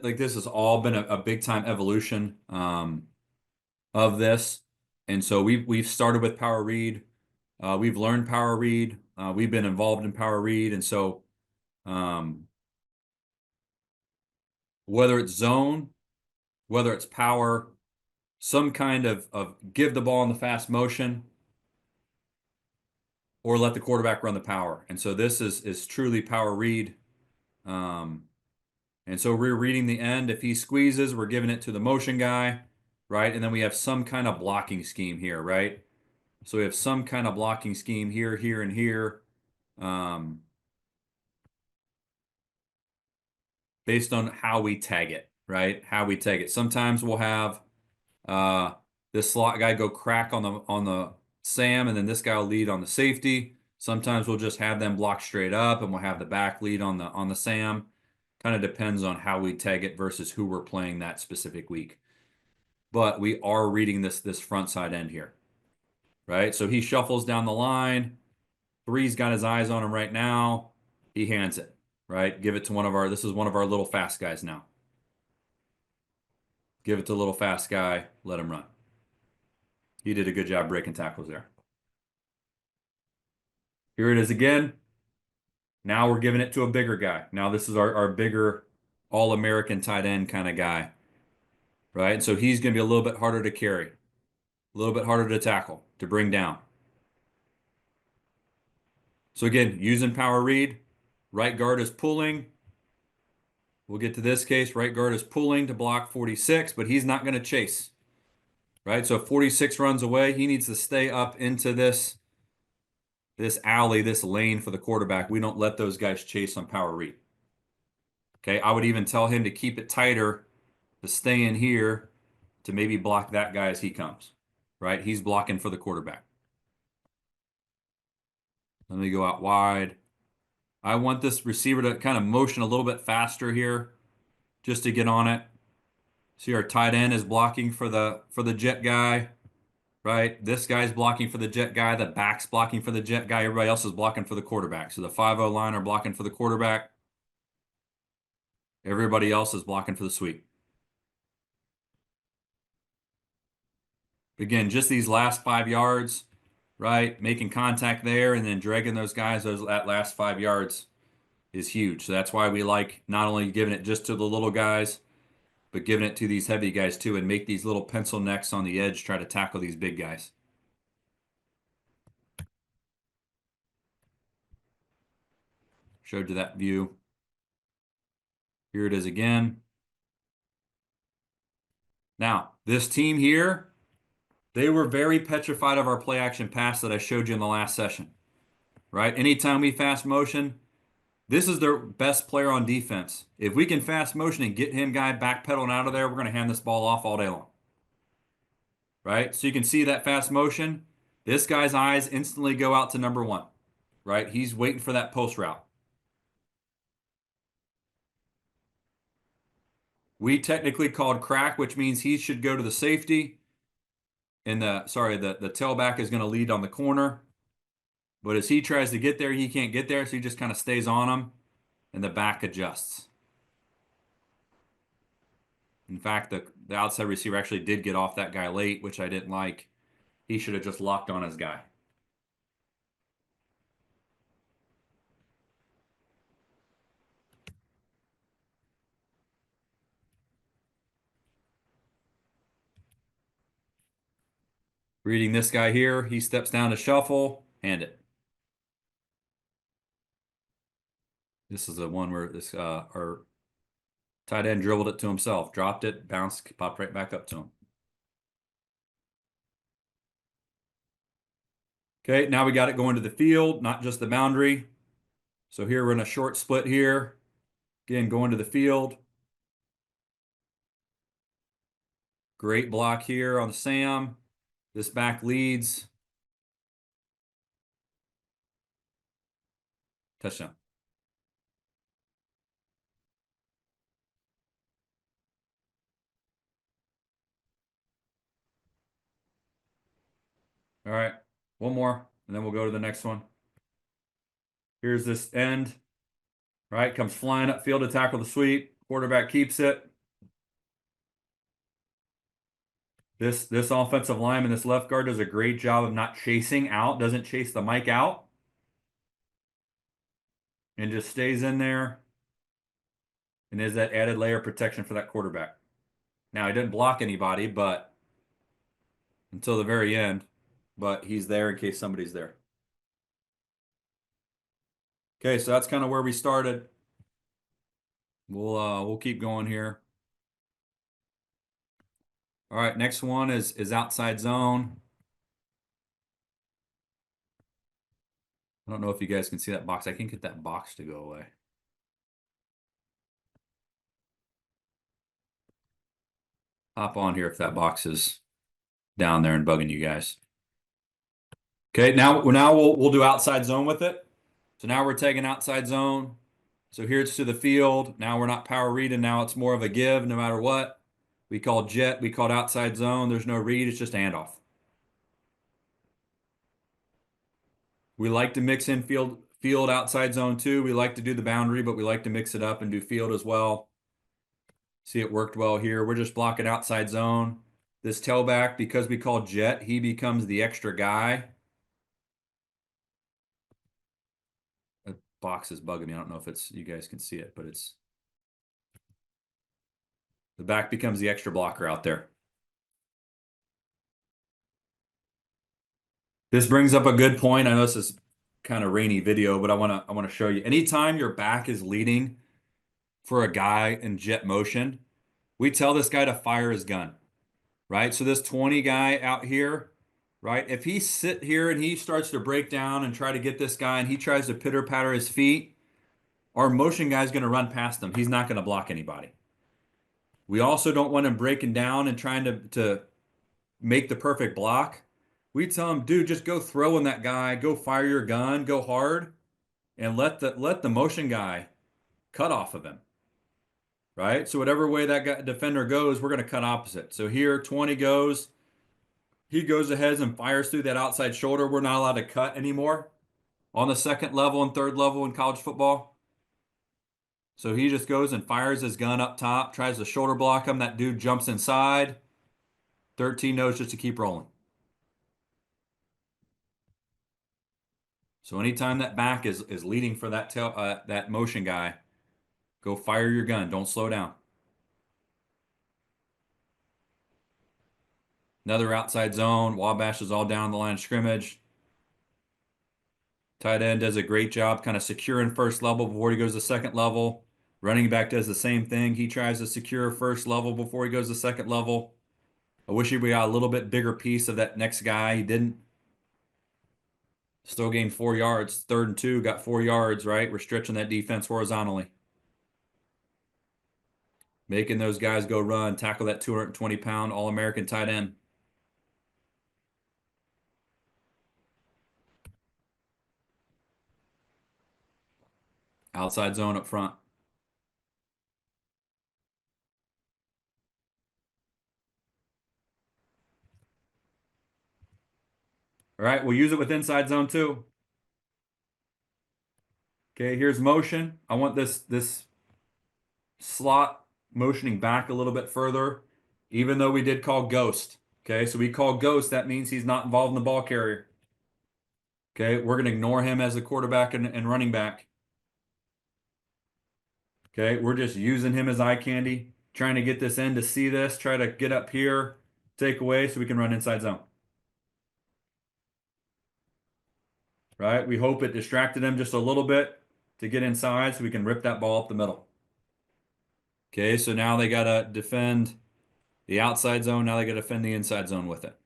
like this has all been a big time evolution of this. And so we've started with power read. We've learned power read. We've been involved in power read. And so whether it's zone, whether it's power, some kind of give the ball in the fast motion or let the quarterback run the power. And so this is truly power read. And so we're reading the end. If he squeezes, we're giving it to the motion guy, right? And then we have some kind of blocking scheme here, right? So we have some kind of blocking scheme here, here, and here, based on how we tag it, right? How we tag it. Sometimes we'll have this slot guy go crack on the Sam, and then this guy will lead on the safety. Sometimes we'll just have them block straight up, and we'll have the back lead on the Sam. Kind of depends on how we tag it versus who we're playing that specific week. But we are reading this front side end here, right? So he shuffles down the line. Three's got his eyes on him right now. He hands it, right? Give it to this is one of our little fast guys now. Give it to a little fast guy, let him run. He did a good job breaking tackles there. Here it is again. Now we're giving it to a bigger guy. Now this is our bigger all-American tight end kind of guy, right? So he's going to be a little bit harder to carry, a little bit harder to tackle, to bring down. So again, using power read, right guard is pulling. We'll get to this case. Right guard is pulling to block 46, but he's not going to chase, right? So if 46 runs away, he needs to stay up into this alley, this lane for the quarterback. We don't let those guys chase on power read. Okay, I would even tell him to keep it tighter, to stay in here, to maybe block that guy as he comes, right? He's blocking for the quarterback. Let me go out wide. I want this receiver to kind of motion a little bit faster here just to get on it. See, our tight end is blocking for the jet guy, right? This guy's blocking for the jet guy. The back's blocking for the jet guy. Everybody else is blocking for the quarterback. So the 5-0 line are blocking for the quarterback. Everybody else is blocking for the sweep. Again, just these last 5 yards, right? Making contact there and then dragging those guys that last 5 yards is huge. So that's why we like not only giving it just to the little guys, but giving it to these heavy guys too, and make these little pencil necks on the edge try to tackle these big guys. Showed you that view. Here it is again. Now, this team here, they were very petrified of our play action pass that I showed you in the last session, right? Anytime we fast motion, this is their best player on defense. If we can fast motion and get him guy backpedaling out of there, we're going to hand this ball off all day long, right? So you can see that fast motion. This guy's eyes instantly go out to number 1, right? He's waiting for that post route. We technically called crack, which means he should go to the safety. And the tailback is going to lead on the corner. But as he tries to get there, he can't get there, so he just kind of stays on him, and the back adjusts. In fact, the outside receiver actually did get off that guy late, which I didn't like. He should have just locked on his guy. Reading this guy here, he steps down to shuffle, hand it. This is the one where our tight end dribbled it to himself, dropped it, bounced, popped right back up to him. Okay, now we got it going to the field, not just the boundary. So here we're in a short split here. Again, going to the field. Great block here on the Sam. This back leads. Touchdown. All right, one more, and then we'll go to the next one. Here's this end, right? Comes flying upfield to tackle the sweep. Quarterback keeps it. This offensive lineman, this left guard does a great job of not chasing out, doesn't chase the mic out, and just stays in there and is that added layer of protection for that quarterback. Now, he didn't block anybody, but until the very end, but he's there in case somebody's there. Okay, so that's kind of where we started. We'll keep going here. All right, next one is outside zone. I don't know if you guys can see that box. I can't get that box to go away. Hop on here if that box is down there and bugging you guys. Okay, now we'll do outside zone with it. So now we're taking outside zone. So here it's to the field. Now we're not power reading. Now it's more of a give no matter what. We called jet. We called outside zone. There's no read. It's just a handoff. We like to mix in field outside zone too. We like to do the boundary, but we like to mix it up and do field as well. See, it worked well here. We're just blocking outside zone. This tailback, because we call jet, he becomes the extra guy. The box is bugging me. I don't know if you guys can see it, but the back becomes the extra blocker out there. This brings up a good point. I know this is kind of rainy video, but I want to show you. Anytime your back is leading for a guy in jet motion, we tell this guy to fire his gun, right? So this 20 guy out here, right? If he sit here and he starts to break down and try to get this guy and he tries to pitter patter his feet, our motion guy is going to run past him. He's not going to block anybody. We also don't want him breaking down and trying to make the perfect block. We tell him, dude, just go throw in that guy, go fire your gun, go hard, and let the motion guy cut off of him. Right? So whatever way that guy, defender goes, we're going to cut opposite. So here, 20 goes. He goes ahead and fires through that outside shoulder. We're not allowed to cut anymore on the second level and third level in college football. So he just goes and fires his gun up top, tries to shoulder block him. That dude jumps inside. 13 knows just to keep rolling. So anytime that back is leading for that motion guy, go fire your gun. Don't slow down. Another outside zone. Wabash is all down the line of scrimmage. Tight end does a great job kind of securing first level before he goes to second level. Running back does the same thing. He tries to secure first level before he goes to second level. I wish he got a little bit bigger piece of that next guy. He didn't. Still gained 4 yards. 3rd and 2, got 4 yards, right? We're stretching that defense horizontally. Making those guys go run, tackle that 220-pound All-American tight end. Outside zone up front. All right, we'll use it with inside zone too. Okay, here's motion. I want this slot motioning back a little bit further, even though we did call ghost. Okay, so we call ghost. That means he's not involved in the ball carrier. Okay, we're going to ignore him as a quarterback and running back. Okay, we're just using him as eye candy, trying to get this end to see this, try to get up here, take away so we can run inside zone. Right? We hope it distracted him just a little bit to get inside so we can rip that ball up the middle. Okay, so now they got to defend the outside zone. Now they got to defend the inside zone with it.